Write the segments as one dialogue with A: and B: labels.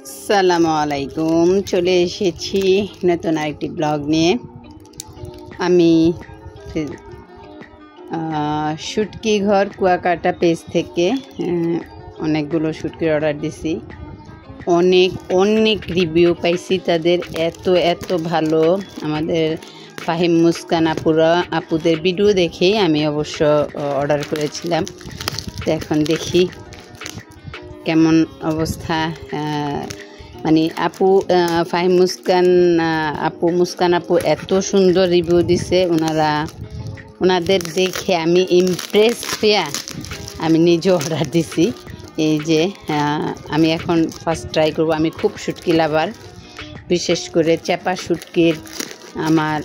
A: আসসালামু আলাইকুম। চলে এসেছি নতুন আরেকটি ব্লগ নিয়ে। আমি শুটকি ঘর কুয়াকাটা পেজ থেকে অনেকগুলো শুটকির অর্ডার দিছি। অনেক রিভিউ পাইছি তাদের, এত ভালো। আমাদের ফাহিম মুস্কান আপুদের ভিডিও দেখেই আমি অবশ্য অর্ডার করেছিলাম। তো এখন দেখি কেমন অবস্থা। মানে ফাহিম মুস্কান আপু এত সুন্দর রিভিউ দিছে। ওনাদের দেখে আমি ইমপ্রেস পেয়া আমি নিজে অর্ডার দিছি। এই যে আমি এখন ফার্স্ট ট্রাই করব। আমি খুব শুটকি লাভার, বিশেষ করে চেপা শুটকির আমার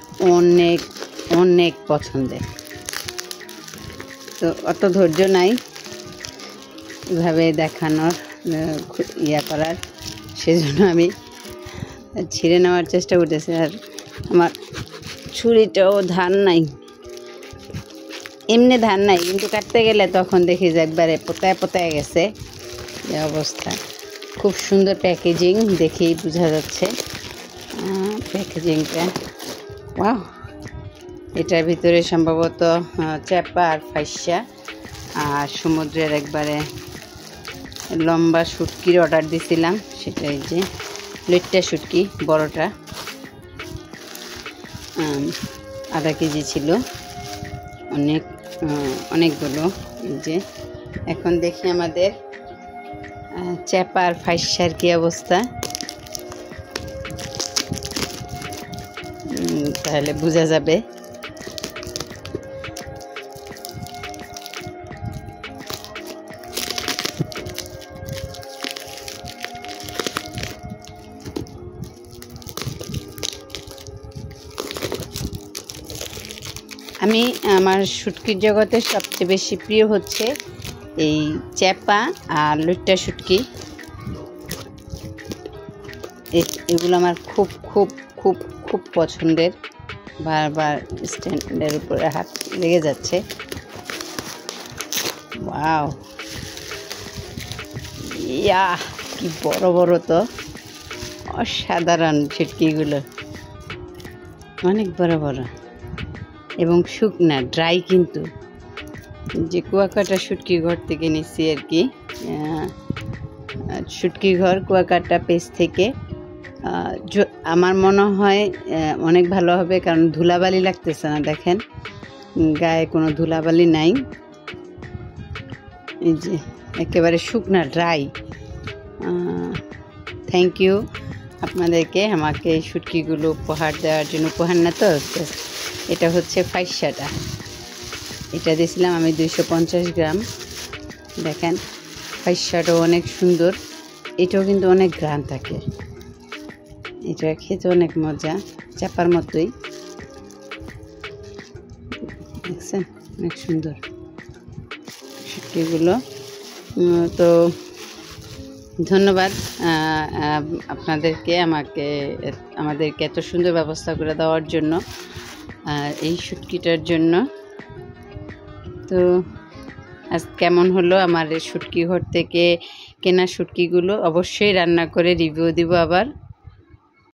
A: অনেক পছন্দের। তো অত ধৈর্য নাই এভাবে দেখানোর করার, সেজন্য আমি ছিঁড়ে নেওয়ার চেষ্টা করতেছি। আর আমার ছুরিটাও ধার নাই, এমনি ধার নাই, কিন্তু কাটতে গেলে তখন দেখি যে একবারে পোতায় গেছে এই অবস্থা। খুব সুন্দর প্যাকেজিং, দেখেই বোঝা যাচ্ছে প্যাকেজিংটা। ওয়াও, এটার ভিতরে সম্ভবত চেপা আর ফাইসা আর সমুদ্রের একবারে লম্বা শুটকির অর্ডার দিছিলাম। সেটাই যে লেটটা শুটকি, বড়টা আধা কেজি ছিল, অনেকগুলো। এই যে এখন দেখি আমাদের চেপা আর ফাইসার কি অবস্থা, তাহলে বোঝা যাবে। আমার শুটকির জগতে সবচেয়ে বেশি প্রিয় হচ্ছে এই চেপা আর লইট্টা শুটকি। এগুলো আমার খুব পছন্দের। বারবার স্ট্যান্ডের উপরে হাত লেগে যাচ্ছে। ওয়াও, ইয়া কি বড় তো, অসাধারণ শুটকিগুলো, অনেক বড় এবং শুকনা, ড্রাই। কিন্তু যে কুয়াকাটা শুটকি ঘর থেকে নিচ্ছি আর কি, শুটকি ঘর কুয়াকাটা পেজ থেকে। আমার মনে হয় অনেক ভালো হবে, কারণ ধুলাবালি লাগতেছে না। দেখেন গায়ে কোনো ধুলাবালি নাই, এই যে একেবারে শুকনা, ড্রাই। থ্যাংক ইউ আপনাদেরকে আমাকে এই শুটকিগুলো উপহার দেওয়ার জন্য। উপহার না তো, এটা হচ্ছে ফাইসাটা, এটা দিয়েছিলাম আমি 250 গ্রাম। দেখেন ফাইসাটাও অনেক সুন্দর, এটাও কিন্তু অনেক গ্রাম থাকে। এটা খেতে অনেক মজা, চাপার মতোই। দেখছেন অনেক সুন্দর শুটকিগুলো। তো ধন্যবাদ আপনাদেরকে আমাদেরকে এত সুন্দর ব্যবস্থা করে দেওয়ার জন্য, এই শুটকিটার জন্য। তো আজ কেমন হলো আমার শুটকি ঘর থেকে কেনা শুটকিগুলো, অবশ্যই রান্না করে রিভিউ দিব আবার।